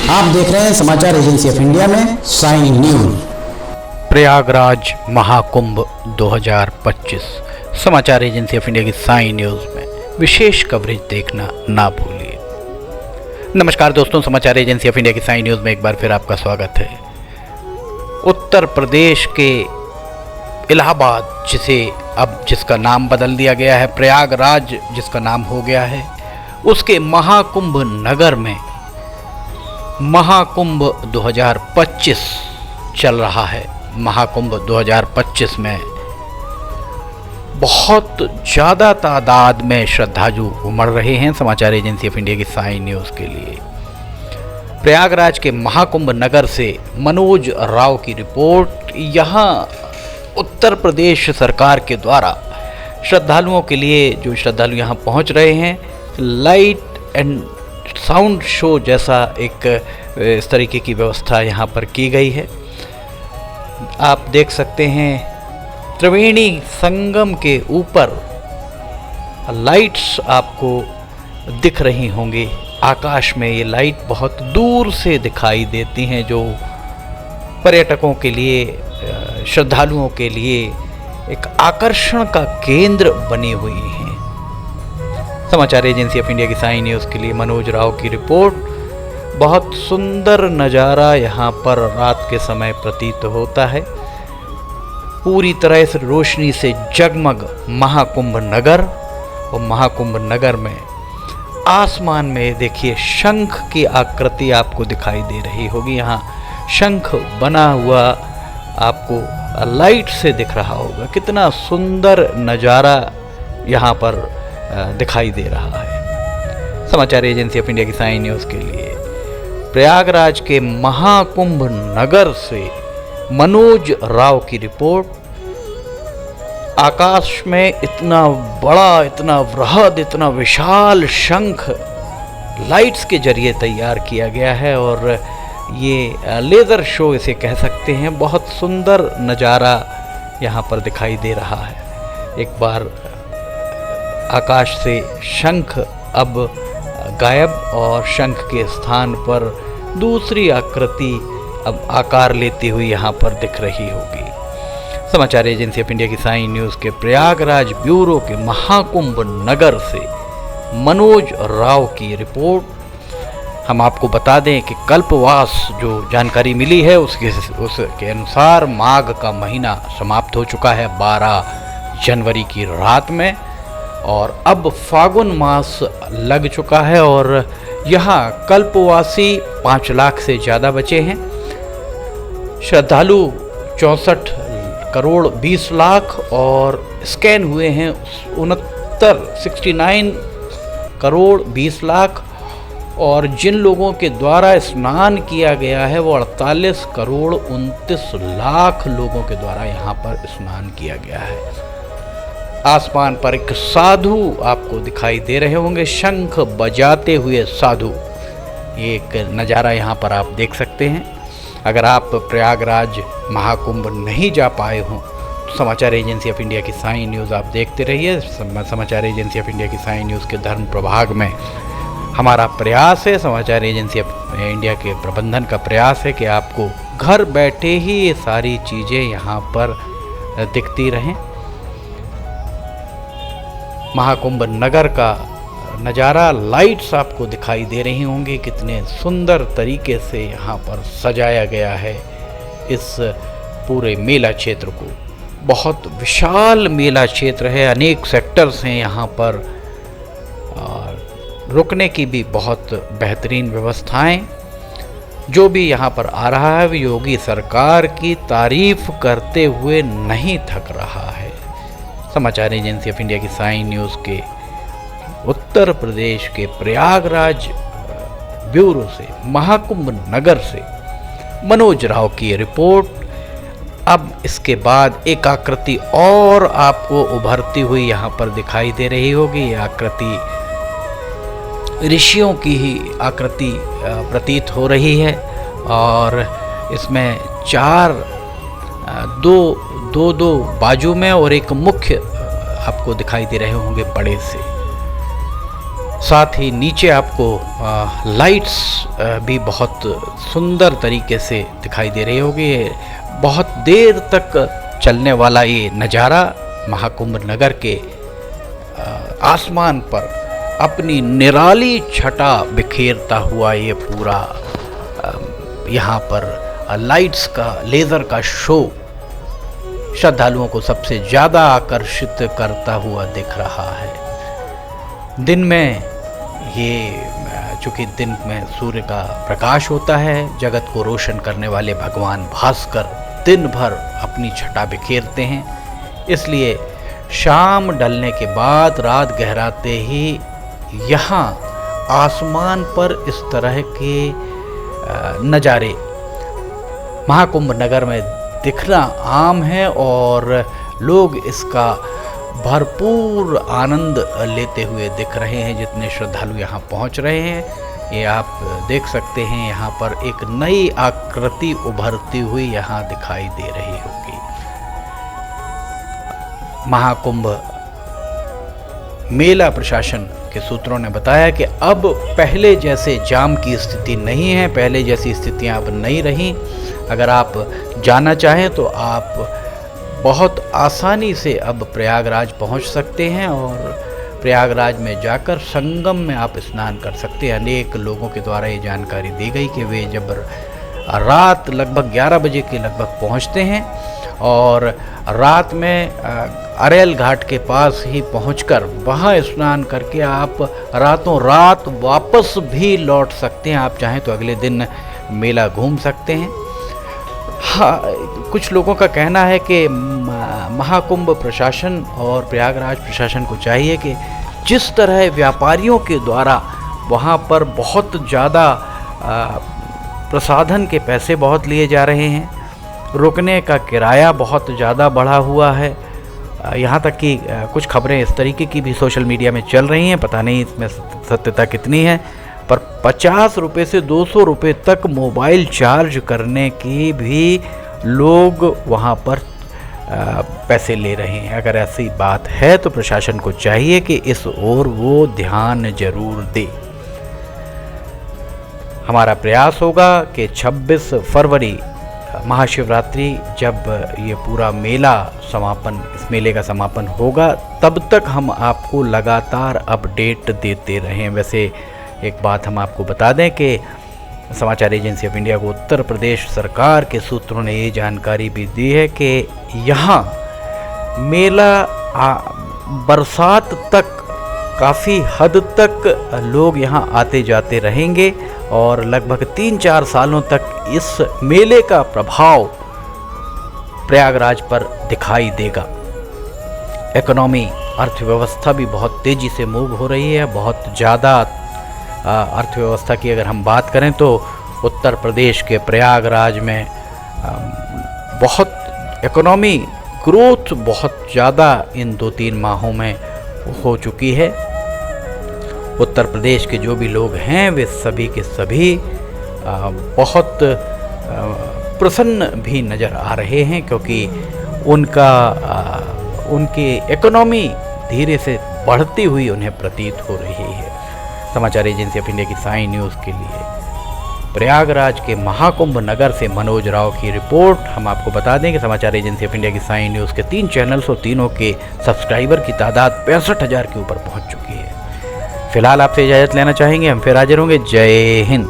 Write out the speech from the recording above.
आप देख रहे हैं समाचार एजेंसी ऑफ इंडिया में साई न्यूज। प्रयागराज महाकुंभ 2025 समाचार एजेंसी ऑफ इंडिया की साई न्यूज में विशेष कवरेज देखना ना भूलिए। नमस्कार दोस्तों, समाचार एजेंसी ऑफ इंडिया की साई न्यूज में एक बार फिर आपका स्वागत है। उत्तर प्रदेश के इलाहाबाद, जिसका नाम बदल दिया गया है, प्रयागराज जिसका नाम हो गया है, उसके महाकुंभ नगर में महाकुंभ 2025 चल रहा है। महाकुंभ 2025 में बहुत ज़्यादा तादाद में श्रद्धालु उमड़ रहे हैं। समाचार एजेंसी ऑफ इंडिया की साई न्यूज़ के लिए प्रयागराज के महाकुंभ नगर से मनोज राव की रिपोर्ट। यहाँ उत्तर प्रदेश सरकार के द्वारा श्रद्धालुओं के लिए, जो श्रद्धालु यहाँ पहुँच रहे हैं, लाइट एंड साउंड शो जैसा एक इस तरीके की व्यवस्था यहाँ पर की गई है। आप देख सकते हैं त्रिवेणी संगम के ऊपर लाइट्स आपको दिख रही होंगी। आकाश में ये लाइट बहुत दूर से दिखाई देती हैं, जो पर्यटकों के लिए, श्रद्धालुओं के लिए एक आकर्षण का केंद्र बनी हुई हैं। समाचार एजेंसी ऑफ इंडिया की साई न्यूज़ के लिए मनोज राव की रिपोर्ट। बहुत सुंदर नज़ारा यहाँ पर रात के समय प्रतीत होता है। पूरी तरह से रोशनी से जगमग महाकुंभ नगर, और महाकुंभ नगर में आसमान में देखिए शंख की आकृति आपको दिखाई दे रही होगी। यहाँ शंख बना हुआ आपको लाइट से दिख रहा होगा। कितना सुंदर नज़ारा यहाँ पर दिखाई दे रहा है। समाचार एजेंसी ऑफ इंडिया की साई न्यूज़ के लिए प्रयागराज के महाकुंभ नगर से मनोज राव की रिपोर्ट। आकाश में इतना बड़ा, इतना वृहद, इतना विशाल शंख लाइट्स के जरिए तैयार किया गया है, और ये लेज़र शो इसे कह सकते हैं। बहुत सुंदर नज़ारा यहाँ पर दिखाई दे रहा है। एक बार आकाश से शंख अब गायब, और शंख के स्थान पर दूसरी आकृति अब आकार लेती हुई यहाँ पर दिख रही होगी। समाचार एजेंसी ऑफ इंडिया की साई न्यूज़ के प्रयागराज ब्यूरो के महाकुंभ नगर से मनोज राव की रिपोर्ट। हम आपको बता दें कि कल्पवास, जो जानकारी मिली है उसके अनुसार माघ का महीना समाप्त हो चुका है 12 जनवरी की रात में, और अब फागुन मास लग चुका है, और यहाँ कल्पवासी 5 लाख से ज़्यादा बचे हैं। श्रद्धालु 64 करोड़ 20 लाख, और स्कैन हुए हैं 69 करोड़ 20 लाख, और जिन लोगों के द्वारा स्नान किया गया है वो 48 करोड़ 29 लाख लोगों के द्वारा यहाँ पर स्नान किया गया है। आसमान पर एक साधु आपको दिखाई दे रहे होंगे, शंख बजाते हुए साधु। एक नज़ारा यहाँ पर आप देख सकते हैं। अगर आप प्रयागराज महाकुंभ नहीं जा पाए हों तो समाचार एजेंसी ऑफ इंडिया की साई न्यूज़ आप देखते रहिए। समाचार एजेंसी ऑफ इंडिया की साई न्यूज़ के धर्म प्रभाग में हमारा प्रयास है, समाचार एजेंसी ऑफ इंडिया के प्रबंधन का प्रयास है कि आपको घर बैठे ही ये सारी चीज़ें यहाँ पर दिखती रहें। महाकुंभ नगर का नज़ारा, लाइट्स आपको दिखाई दे रही होंगी। कितने सुंदर तरीके से यहाँ पर सजाया गया है इस पूरे मेला क्षेत्र को। बहुत विशाल मेला क्षेत्र है, अनेक सेक्टर्स हैं यहाँ पर, और रुकने की भी बहुत बेहतरीन व्यवस्थाएं। जो भी यहाँ पर आ रहा है वो योगी सरकार की तारीफ करते हुए नहीं थक रहा है। समाचार एजेंसी ऑफ इंडिया की साई न्यूज़ के उत्तर प्रदेश के प्रयागराज ब्यूरो से, महाकुंभ नगर से मनोज राव की रिपोर्ट। अब इसके बाद एक आकृति और आपको उभरती हुई यहाँ पर दिखाई दे रही होगी। ये आकृति ऋषियों की ही आकृति प्रतीत हो रही है, और इसमें दो बाजू में और एक मुख्य आपको दिखाई दे रहे होंगे बड़े से। साथ ही नीचे आपको लाइट्स भी बहुत सुंदर तरीके से दिखाई दे रही होगी। बहुत देर तक चलने वाला ये नज़ारा महाकुंभ नगर के आसमान पर अपनी निराली छटा बिखेरता हुआ ये पूरा यहाँ पर लाइट्स का, लेज़र का शो श्रद्धालुओं को सबसे ज़्यादा आकर्षित करता हुआ दिख रहा है। दिन में ये चूँकि दिन में सूर्य का प्रकाश होता है, जगत को रोशन करने वाले भगवान भास्कर दिन भर अपनी छटा बिखेरते हैं, इसलिए शाम ढलने के बाद रात गहराते ही यहाँ आसमान पर इस तरह के नज़ारे महाकुंभ नगर में दिखना आम है और लोग इसका भरपूर आनंद लेते हुए दिख रहे हैं। जितने श्रद्धालु यहाँ पहुँच रहे हैं, ये आप देख सकते हैं, यहाँ पर एक नई आकृति उभरती हुई यहाँ दिखाई दे रही होगी। महाकुंभ मेला प्रशासन के सूत्रों ने बताया कि अब पहले जैसे जाम की स्थिति नहीं है, पहले जैसी स्थितियां अब नहीं रहीं। अगर आप जाना चाहें तो आप बहुत आसानी से अब प्रयागराज पहुंच सकते हैं और प्रयागराज में जाकर संगम में आप स्नान कर सकते हैं। अनेक लोगों के द्वारा ये जानकारी दी गई कि वे जब रात लगभग 11 बजे के लगभग पहुंचते हैं और रात में अरेल घाट के पास ही पहुंचकर वहां स्नान करके आप रातों रात वापस भी लौट सकते हैं। आप चाहें तो अगले दिन मेला घूम सकते हैं। हाँ, कुछ लोगों का कहना है कि महाकुंभ प्रशासन और प्रयागराज प्रशासन को चाहिए कि जिस तरह व्यापारियों के द्वारा वहाँ पर बहुत ज़्यादा प्रसाधन के पैसे बहुत लिए जा रहे हैं, रुकने का किराया बहुत ज़्यादा बढ़ा हुआ है, यहाँ तक कि कुछ खबरें इस तरीके की भी सोशल मीडिया में चल रही हैं, पता नहीं इसमें सत्यता कितनी है, पर 50 रुपये से 200 रुपये तक मोबाइल चार्ज करने की भी लोग वहाँ पर पैसे ले रहे हैं। अगर ऐसी बात है तो प्रशासन को चाहिए कि इस ओर वो ध्यान जरूर दे। हमारा प्रयास होगा कि 26 फरवरी महाशिवरात्रि जब ये पूरा मेला समापन, इस मेले का समापन होगा, तब तक हम आपको लगातार अपडेट देते रहें। वैसे एक बात हम आपको बता दें कि समाचार एजेंसी ऑफ इंडिया को उत्तर प्रदेश सरकार के सूत्रों ने ये जानकारी भी दी है कि यहाँ मेला बरसात तक काफ़ी हद तक लोग यहाँ आते जाते रहेंगे और लगभग 3-4 सालों तक इस मेले का प्रभाव प्रयागराज पर दिखाई देगा। इकोनॉमी, अर्थव्यवस्था भी बहुत तेज़ी से मूव हो रही है। बहुत ज़्यादा अर्थव्यवस्था की अगर हम बात करें तो उत्तर प्रदेश के प्रयागराज में बहुत इकोनॉमी ग्रोथ बहुत ज़्यादा इन 2-3 माहों में हो चुकी है। उत्तर प्रदेश के जो भी लोग हैं वे सभी के सभी बहुत प्रसन्न भी नज़र आ रहे हैं, क्योंकि उनकी इकोनॉमी धीरे से बढ़ती हुई उन्हें प्रतीत हो रही है। समाचार एजेंसी ऑफ इंडिया की साई न्यूज़ के लिए प्रयागराज के महाकुंभ नगर से मनोज राव की रिपोर्ट। हम आपको बता दें कि समाचार एजेंसी ऑफ इंडिया की साई न्यूज़ के 3 चैनल्स और तीनों के सब्सक्राइबर की तादाद 65,000 के ऊपर पहुंच चुकी है। फिलहाल आपसे इजाज़त लेना चाहेंगे, हम फिर हाजिर होंगे। जय हिंद।